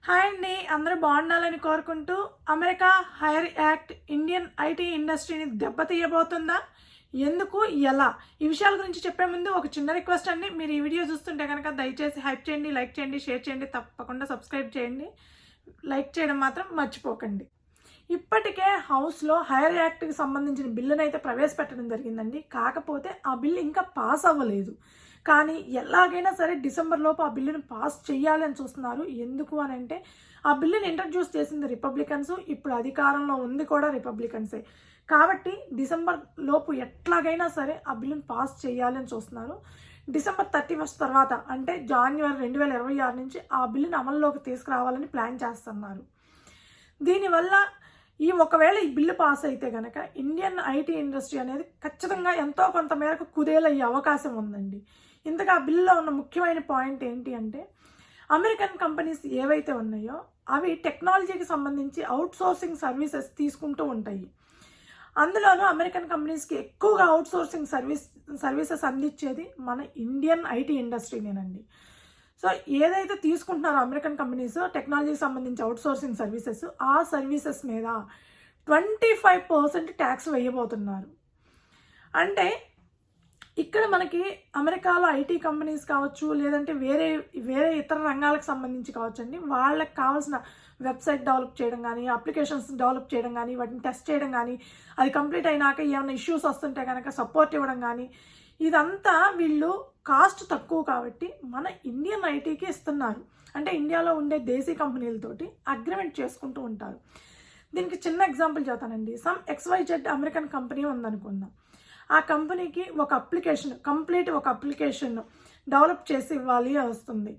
Hi అండి, అందరూ బాగుండాలని కోరుకుంటూ America hire act Indian IT ఇండస్ట్రీని దెబ్బతీయబోతుందా? ఎందుకు? ఎలా? ఈ విషయాల గురించి చెప్పే ముందు ఒక చిన్న రిక్వెస్ట్ అండి. మీరు ఈ వీడియో చూస్తుంటే కనుక దయచేసి హైప్ చేయండి, లైక్ చేయండి, షేర్ చేయండి, తప్పకుండా సబ్స్క్రైబ్ చేయండి. లైక్ చేయడం మాత్రం మర్చిపోకండి. ఇప్పటికే హౌస్లో హైర్ యాక్ట్కి సంబంధించిన బిల్లును అయితే ప్రవేశపెట్టడం జరిగిందండి. కాకపోతే ఆ బిల్లు ఇంకా పాస్ అవ్వలేదు. కానీ ఎలాగైనా సరే డిసెంబర్ లోపు ఆ బిల్లును పాస్ చేయాలి అని చూస్తున్నారు. ఎందుకు అని అంటే ఆ బిల్లుని ఇంట్రడ్యూస్ చేసింది రిపబ్లికన్స్, ఇప్పుడు అధికారంలో ఉంది కూడా రిపబ్లికన్సే. కాబట్టి డిసెంబర్ లోపు ఎట్లాగైనా సరే ఆ బిల్లును పాస్ చేయాలి అని చూస్తున్నారు. డిసెంబర్ 31 తర్వాత అంటే జనవరి 2026 నుంచి ఆ బిల్లును అమల్లోకి తీసుకురావాలని ప్లాన్ చేస్తున్నారు. దీనివల్ల ఒకవేళ ఈ బిల్లు పాస్ అయితే కనుక ఇండియన్ ఐటీ ఇండస్ట్రీ అనేది ఖచ్చితంగా ఎంతో కొంత మేరకు కుదేలయ్యే అవకాశం ఉందండి. ఇంతగా ఆ బిల్లులో ఉన్న ముఖ్యమైన పాయింట్ ఏంటి అంటే అమెరికన్ కంపెనీస్ ఏవైతే ఉన్నాయో అవి టెక్నాలజీకి సంబంధించి అవుట్సోర్సింగ్ సర్వీసెస్ తీసుకుంటూ ఉంటాయి. అందులోనూ అమెరికన్ కంపెనీస్కి ఎక్కువగా అవుట్సోర్సింగ్ సర్వీసెస్ అందించేది మన ఇండియన్ ఐటీ ఇండస్ట్రీనేనండి. సో ఏదైతే తీసుకుంటున్నారో అమెరికన్ కంపెనీస్ టెక్నాలజీకి సంబంధించి అవుట్సోర్సింగ్ సర్వీసెస్, ఆ సర్వీసెస్ మీద 25% ట్యాక్స్ వేయబోతున్నారు. అంటే ఇక్కడ మనకి అమెరికాలో ఐటీ కంపెనీస్ కావచ్చు, లేదంటే వేరే వేరే ఇతర రంగాలకు సంబంధించి కావచ్చండి, వాళ్ళకి కావాల్సిన వెబ్సైట్ డెవలప్ చేయడం కానీ, అప్లికేషన్స్ డెవలప్ చేయడం కానీ, వాటిని టెస్ట్ చేయడం కానీ, అది కంప్లీట్ అయినాక ఏమైనా ఇష్యూస్ వస్తుంటే కనుక సపోర్ట్ ఇవ్వడం కానీ, ఇదంతా వీళ్ళు కాస్ట్ తక్కువ కాబట్టి మన ఇండియన్ ఐటీకి ఇస్తున్నారు. అంటే ఇండియాలో ఉండే దేశీ కంపెనీలతోటి అగ్రిమెంట్ చేసుకుంటూ ఉంటారు. దీనికి చిన్న ఎగ్జాంపుల్ చెప్తానండి. సమ్ XYZ అమెరికన్ కంపెనీ ఉందనుకుందాం. ఆ కంపెనీకి ఒక అప్లికేషన్ డెవలప్ చేసి ఇవ్వాలి వస్తుంది.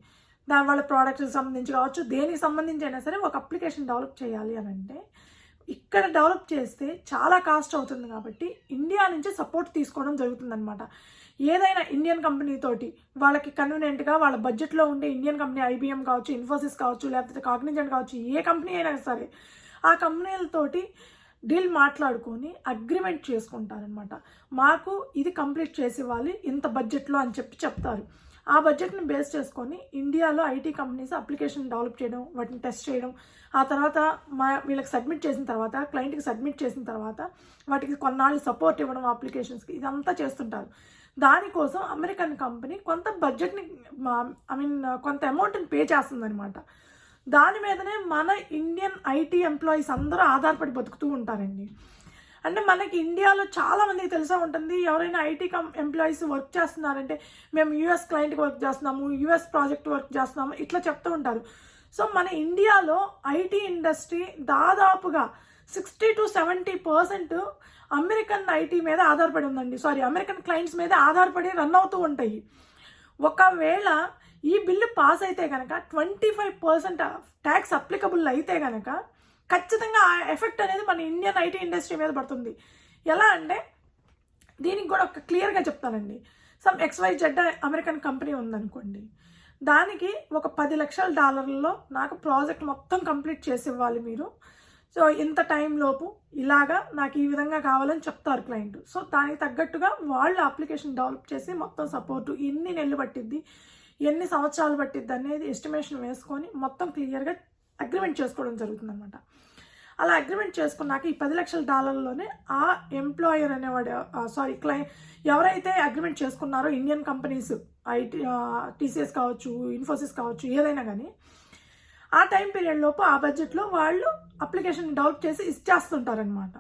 దాని వాళ్ళ ప్రోడక్ట్కి సంబంధించి కావచ్చు, దేనికి సంబంధించి అయినా సరే ఒక అప్లికేషన్ డెవలప్ చేయాలి అని అంటే ఇక్కడ డెవలప్ చేస్తే చాలా కాస్ట్ అవుతుంది. కాబట్టి ఇండియా నుంచి సపోర్ట్ తీసుకోవడం జరుగుతుందన్నమాట. ఏదైనా ఇండియన్ కంపెనీ తోటి వాళ్ళకి కన్వీనియంట్గా వాళ్ళ బడ్జెట్లో ఉండే ఇండియన్ కంపెనీ, IBM కావచ్చు, ఇన్ఫోసిస్ కావచ్చు, లేకపోతే కాగ్నిజెంట్ కావచ్చు, ఏ కంపెనీ అయినా సరే ఆ కంపెనీలతోటి డీల్ మాట్లాడుకొని అగ్రిమెంట్ చేసుకుంటారనమాట. మాకు ఇది కంప్లీట్ చేసి ఇవ్వాలి ఇంత బడ్జెట్లో అని చెప్తారు. ఆ బడ్జెట్ని బేస్ చేసుకొని ఇండియాలో ఐటీ కంపెనీస్ అప్లికేషన్ డెవలప్ చేయడం, వాటిని టెస్ట్ చేయడం, ఆ తర్వాత వీళ్ళకి సబ్మిట్ చేసిన తర్వాత, క్లయింట్కి సబ్మిట్ చేసిన తర్వాత వాటికి కొన్నాళ్ళు సపోర్ట్ ఇవ్వడం అప్లికేషన్స్కి, ఇదంతా చేస్తుంటారు. దానికోసం అమెరికన్ కంపెనీ కొంత బడ్జెట్ని కొంత అమౌంట్ని పే చేస్తుందనమాట. దాని మీదనే మన ఇండియన్ ఐటీ ఎంప్లాయీస్ అందరూ ఆధారపడి బతుకుతూ ఉంటారండి. అంటే మనకి ఇండియాలో చాలామందికి తెలిసే ఉంటుంది, ఎవరైనా ఐటీ ఎంప్లాయీస్ వర్క్ చేస్తున్నారంటే మేము US క్లయింట్కి వర్క్ చేస్తున్నాము, US ప్రాజెక్ట్ వర్క్ చేస్తున్నాము, ఇట్లా చెప్తూ ఉంటారు. సో మన ఇండియాలో ఐటీ ఇండస్ట్రీ దాదాపుగా 60 to 70% అమెరికన్ ఐటీ మీద ఆధారపడి ఉందండి. అమెరికన్ క్లయింట్స్ మీద ఆధారపడి రన్ అవుతూ ఉంటాయి. ఒకవేళ ఈ బిల్లు పాస్ అయితే కనుక 25% ట్యాక్స్ అప్లికబుల్ అయితే కనుక ఖచ్చితంగా ఆ ఎఫెక్ట్ అనేది మన ఇండియన్ ఐటీ ఇండస్ట్రీ మీద పడుతుంది. ఎలా అంటే దీనికి కూడా ఒక క్లియర్గా చెప్తానండి. సమ్ XYZ అమెరికన్ కంపెనీ ఉందనుకోండి, దానికి ఒక $10 లక్షల నాకు ప్రాజెక్ట్ మొత్తం కంప్లీట్ చేసి ఇవ్వాలి మీరు. సో ఇంత టైంలోపు ఇలాగా నాకు ఈ విధంగా కావాలని చెప్తారు క్లయింట్. సో దానికి తగ్గట్టుగా వాళ్ళు అప్లికేషన్ డెవలప్ చేసి మొత్తం సపోర్టు ఎన్ని నెలలు పట్టిద్ది, ఎన్ని సంవత్సరాలు పట్టిద్ది అనేది ఎస్టిమేషన్ వేసుకొని మొత్తం క్లియర్గా అగ్రిమెంట్ చేసుకోవడం జరుగుతుందన్నమాట. అలా అగ్రిమెంట్ చేసుకున్నాక ఈ $10 లక్షల ఆ ఎంప్లాయర్ అనేవాడు ఎవరైతే అగ్రిమెంట్ చేసుకున్నారో ఇండియన్ కంపెనీస్, TCS కావచ్చు, ఇన్ఫోసిస్ కావచ్చు, ఏదైనా కానీ ఆ టైం పీరియడ్ లోపు ఆ బడ్జెట్లో వాళ్ళు అప్లికేషన్ డెవలప్ చేసి ఇచ్చేస్తుంటారనమాట.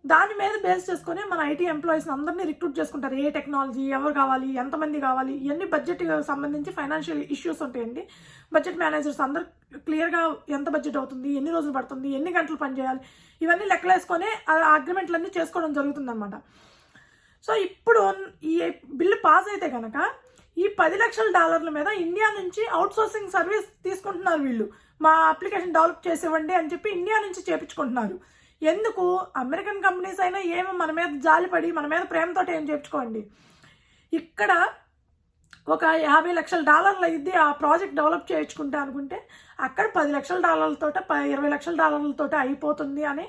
దాని మీద బేస్ చేసుకొని మన ఐటీ ఎంప్లాయీస్ అందరినీ రిక్రూట్ చేసుకుంటారు. ఏ టెక్నాలజీ, ఎవరు కావాలి, ఎంతమంది కావాలి, ఇవన్నీ బడ్జెట్ సంబంధించి ఫైనాన్షియల్ ఇష్యూస్ ఉంటాయండి. బడ్జెట్ మేనేజర్స్ అందరు క్లియర్గా ఎంత బడ్జెట్ అవుతుంది, ఎన్ని రోజులు పడుతుంది, ఎన్ని గంటలు పనిచేయాలి, ఇవన్నీ లెక్కలేసుకొని ఆ అగ్రిమెంట్లన్నీ చేసుకోవడం జరుగుతుందన్నమాట. సో ఇప్పుడు ఈ బిల్లు పాస్ అయితే కనుక ఈ $10 లక్షల మీద ఇండియా నుంచి అవుట్సోర్సింగ్ సర్వీస్ తీసుకుంటున్నారు వీళ్ళు. మా అప్లికేషన్ డెవలప్ చేసేవ్వండి అని చెప్పి ఇండియా నుంచి చేపించుకుంటున్నారు. ఎందుకు? అమెరికన్ కంపెనీస్ అయినా ఏమో మన మీద జాలిపడి మన మీద ప్రేమతో ఏం చేయించుకోండి. ఇక్కడ ఒక $50 లక్షల అయింది ఆ ప్రాజెక్ట్ డెవలప్ చేయించుకుంటే అనుకుంటే అక్కడ $10 లక్షల $20 లక్షల అయిపోతుంది అని,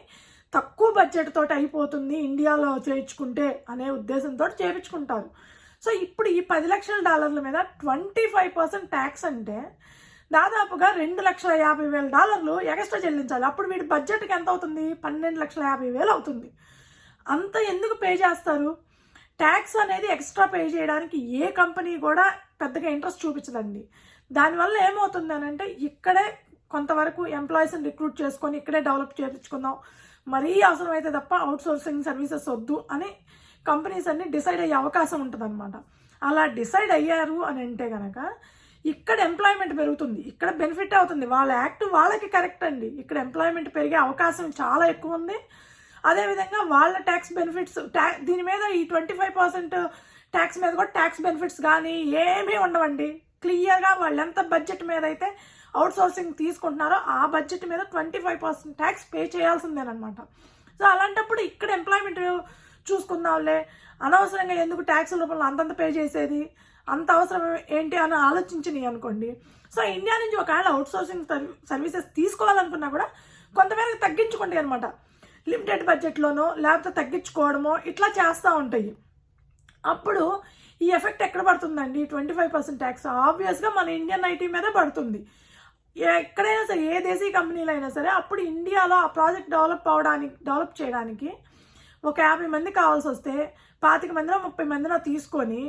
తక్కువ బడ్జెట్ తోటి అయిపోతుంది ఇండియాలో చేయించుకుంటే అనే ఉద్దేశంతో చేయించుకుంటారు. సో ఇప్పుడు ఈ $10 లక్షల మీద 25% ట్యాక్స్ అంటే దాదాపుగా $2,50,000 ఎక్స్ట్రా చెల్లించాలి. అప్పుడు వీడి బడ్జెట్కి ఎంత అవుతుంది? $12,50,000 అవుతుంది. అంత ఎందుకు పే చేస్తారు? ట్యాక్స్ అనేది ఎక్స్ట్రా పే చేయడానికి ఏ కంపెనీ కూడా పెద్దగా ఇంట్రెస్ట్ చూపించదండి. దానివల్ల ఏమవుతుంది అని అంటే ఇక్కడే కొంతవరకు ఎంప్లాయీస్ని రిక్రూట్ చేసుకొని ఇక్కడే డెవలప్ చేయించుకుందాం, మరీ అవసరమైతే తప్ప అవుట్సోర్సింగ్ సర్వీసెస్ వద్దు అని కంపెనీస్ అన్ని డిసైడ్ అయ్యే అవకాశం ఉంటుంది అనమాట. అలా డిసైడ్ అయ్యారు అని అంటే కనుక ఇక్కడ ఎంప్లాయ్మెంట్ పెరుగుతుంది, ఇక్కడ బెనిఫిట్ అవుతుంది. వాళ్ళ యాక్ట్ వాళ్ళకి కరెక్ట్ అండి. ఇక్కడ ఎంప్లాయ్మెంట్ పెరిగే అవకాశం చాలా ఎక్కువ ఉంది. అదేవిధంగా వాళ్ళ ట్యాక్స్ బెనిఫిట్స్ దీని మీద ఈ 25% ట్యాక్స్ మీద కూడా ట్యాక్స్ బెనిఫిట్స్ కానీ ఏమీ ఉండవండి. క్లియర్గా వాళ్ళు ఎంత బడ్జెట్ మీద అయితే అవుట్సోర్సింగ్ తీసుకుంటున్నారో ఆ బడ్జెట్ మీద 25% ట్యాక్స్ పే చేయాల్సిందేనమాట. సో అలాంటప్పుడు ఇక్కడ ఎంప్లాయ్మెంట్ చూసుకుందాంలే, అనవసరంగా ఎందుకు ట్యాక్స్ రూపంలో అంతంత పే చేసేది, అంత అవసరం ఏంటి అని ఆలోచించినాయి అనుకోండి. సో ఇండియా నుంచి ఒకవేళ అవుట్సోర్సింగ్ సర్వీసెస్ తీసుకోవాలనుకున్నా కూడా కొంతమేరకు తగ్గించుకుంటాయి అనమాట. లిమిటెడ్ బడ్జెట్లోనో లేకపోతే తగ్గించుకోవడమో ఇట్లా చేస్తూ ఉంటాయి. అప్పుడు ఈ ఎఫెక్ట్ ఎక్కడ పడుతుందండి? 25% ట్యాక్స్ ఆబ్వియస్గా మన ఇండియన్ ఐటీ మీద పడుతుంది. ఎక్కడైనా సరే, ఏ దేశీ కంపెనీలు అయినా సరే, అప్పుడు ఇండియాలో ఆ ప్రాజెక్ట్ డెవలప్ చేయడానికి ఒక 50 మంది కావాల్సి వస్తే 25 మందిలో 30 మందిలో తీసుకొని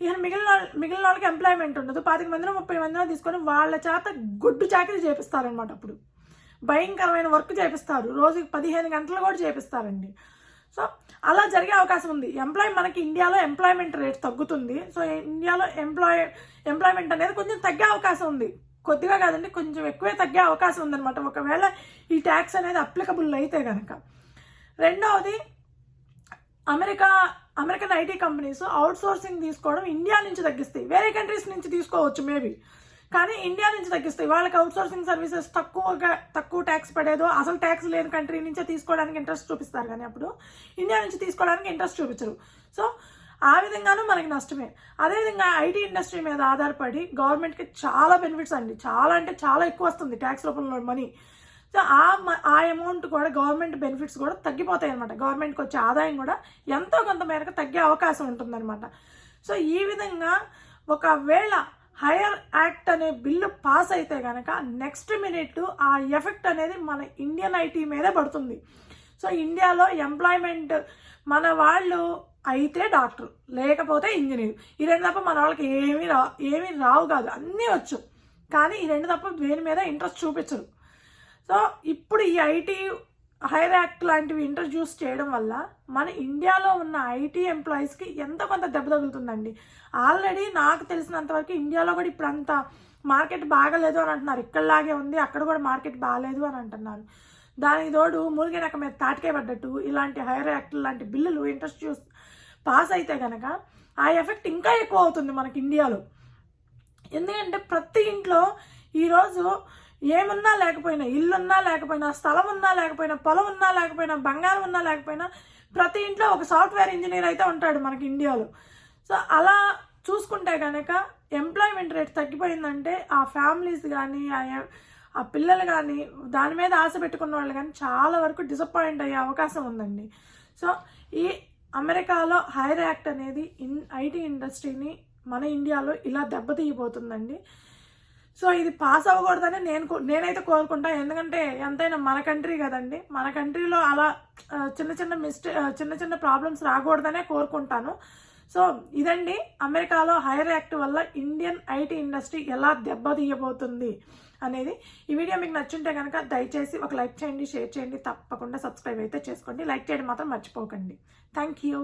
ఇక మిగిలిన వాళ్ళకి ఎంప్లాయ్మెంట్ ఉండదు. 25 మందిలో 30 మందిలో తీసుకొని వాళ్ళ చేత గుడ్డు చాకరీ చేపిస్తారనమాట. అప్పుడు భయంకరమైన వర్క్ చేపిస్తారు, రోజుకి 15 గంటలు కూడా చేపిస్తారండి. సో అలా జరిగే అవకాశం ఉంది. మనకి ఇండియాలో ఎంప్లాయ్మెంట్ రేట్ తగ్గుతుంది. సో ఇండియాలో ఎంప్లాయ్మెంట్ అనేది కొంచెం తగ్గే అవకాశం ఉంది. కొద్దిగా కాదండి, కొంచెం ఎక్కువే తగ్గే అవకాశం ఉందన్నమాట ఒకవేళ ఈ ట్యాక్స్ అనేది అప్లికబుల్ అయితే కనుక. రెండవది, అమెరికన్ ఐటీ కంపెనీస్ అవుట్సోర్సింగ్ తీసుకోవడం ఇండియా నుంచి తగ్గిస్తాయి. వేరే కంట్రీస్ నుంచి తీసుకోవచ్చు మేబీ, కానీ ఇండియా నుంచి తగ్గిస్తాయి. వాళ్ళకి అవుట్సోర్సింగ్ సర్వీసెస్ తక్కువ ట్యాక్స్ పడేదో, అసలు ట్యాక్స్ లేని కంట్రీ నుంచే తీసుకోవడానికి ఇంట్రెస్ట్ చూపిస్తారు, కానీ అప్పుడు ఇండియా నుంచి తీసుకోవడానికి ఇంట్రెస్ట్ చూపించరు. సో ఆ విధంగానూ మనకి నష్టమే. అదేవిధంగా ఐటీ ఇండస్ట్రీ మీద ఆధారపడి గవర్నమెంట్కి చాలా బెనిఫిట్స్ అండి, చాలా అంటే చాలా ఎక్కువ వస్తుంది ట్యాక్స్ రూపంలో మనీ. సో ఆ అమౌంట్ కూడా గవర్నమెంట్ బెనిఫిట్స్ కూడా తగ్గిపోతాయి అనమాట. గవర్నమెంట్కి వచ్చే ఆదాయం కూడా ఎంతో కొంత మేరకు తగ్గే అవకాశం ఉంటుందన్నమాట. సో ఈ విధంగా ఒకవేళ హైయర్ యాక్ట్ అనే బిల్లు పాస్ అయితే కనుక నెక్స్ట్ మినిట్ ఆ ఎఫెక్ట్ అనేది మన ఇండియన్ ఐటీ మీదే పడుతుంది. సో ఇండియాలో ఎంప్లాయ్మెంట్ మన వాళ్ళు అయితే డాక్టర్, లేకపోతే ఇంజనీర్, ఈ రెండు తప్ప మన వాళ్ళకి ఏమీ రావు కాదు, అన్నీ వచ్చు, కానీ ఈ రెండు తప్ప దేని మీద ఇంట్రెస్ట్ చూపించరు. సో ఇప్పుడు ఈ ఐటీ హైర్ యాక్ట్ లాంటివి ఇంట్రడ్యూస్ చేయడం వల్ల మన ఇండియాలో ఉన్న ఐటీ ఎంప్లాయీస్కి ఎంతో కొంత దెబ్బ తగులుతుందండి. ఆల్రెడీ నాకు తెలిసినంతవరకు ఇండియాలో కూడా ఇప్పుడు అంత మార్కెట్ బాగలేదు అని అంటున్నారు. ఇక్కడలాగే ఉంది, అక్కడ కూడా మార్కెట్ బాగాలేదు అని అంటున్నారు. దానికి తోడు మూలిగినక మీద తాటికాయ పడ్డట్టు ఇలాంటి హైర్ యాక్ట్ లాంటి బిల్లులు ఇంట్రడ్యూస్ పాస్ అయితే కనుక ఆ ఎఫెక్ట్ ఇంకా ఎక్కువ అవుతుంది మనకి ఇండియాలో. ఎందుకంటే ప్రతి ఇంట్లో ఈరోజు ఏమున్నా లేకపోయినా, ఇల్లున్నా లేకపోయినా, స్థలం ఉన్నా లేకపోయినా, పొలం ఉన్నా లేకపోయినా, బంగారం ఉన్నా లేకపోయినా, ప్రతి ఇంట్లో ఒక సాఫ్ట్వేర్ ఇంజనీర్ అయితే ఉంటాడు మనకి ఇండియాలో. సో అలా చూసుకుంటే కనుక ఎంప్లాయ్మెంట్ రేట్ తగ్గిపోయిందంటే ఆ ఫ్యామిలీస్ కానీ ఆ పిల్లలు కానీ దాని మీద ఆశ పెట్టుకున్న వాళ్ళు కానీ చాలా వరకు డిసప్పాయింట్ అయ్యే అవకాశం ఉందండి. సో ఈ అమెరికాలో హైర్ యాక్ట్ అనేది ఐటీ ఇండస్ట్రీని మన ఇండియాలో ఇలా దెబ్బతీయబోతుందండి. సో ఇది పాస్ అవ్వకూడదని నేనైతే కోరుకుంటాను. ఎందుకంటే ఎంతైనా మన కంట్రీ కదండి, మన కంట్రీలో అలా చిన్న చిన్న ప్రాబ్లమ్స్ రాకూడదనే కోరుకుంటాను. సో ఇదండి అమెరికాలో హైర్ యాక్ట్ వల్ల ఇండియన్ ఐటీ ఇండస్ట్రీ ఎలా దెబ్బతీయబోతుంది అనేది. ఈ వీడియో మీకు నచ్చుంటే కనుక దయచేసి ఒక లైక్ చేయండి, షేర్ చేయండి, తప్పకుండా సబ్స్క్రైబ్ అయితే చేసుకోండి. లైక్ చేయడం మాత్రం మర్చిపోకండి. Thank you.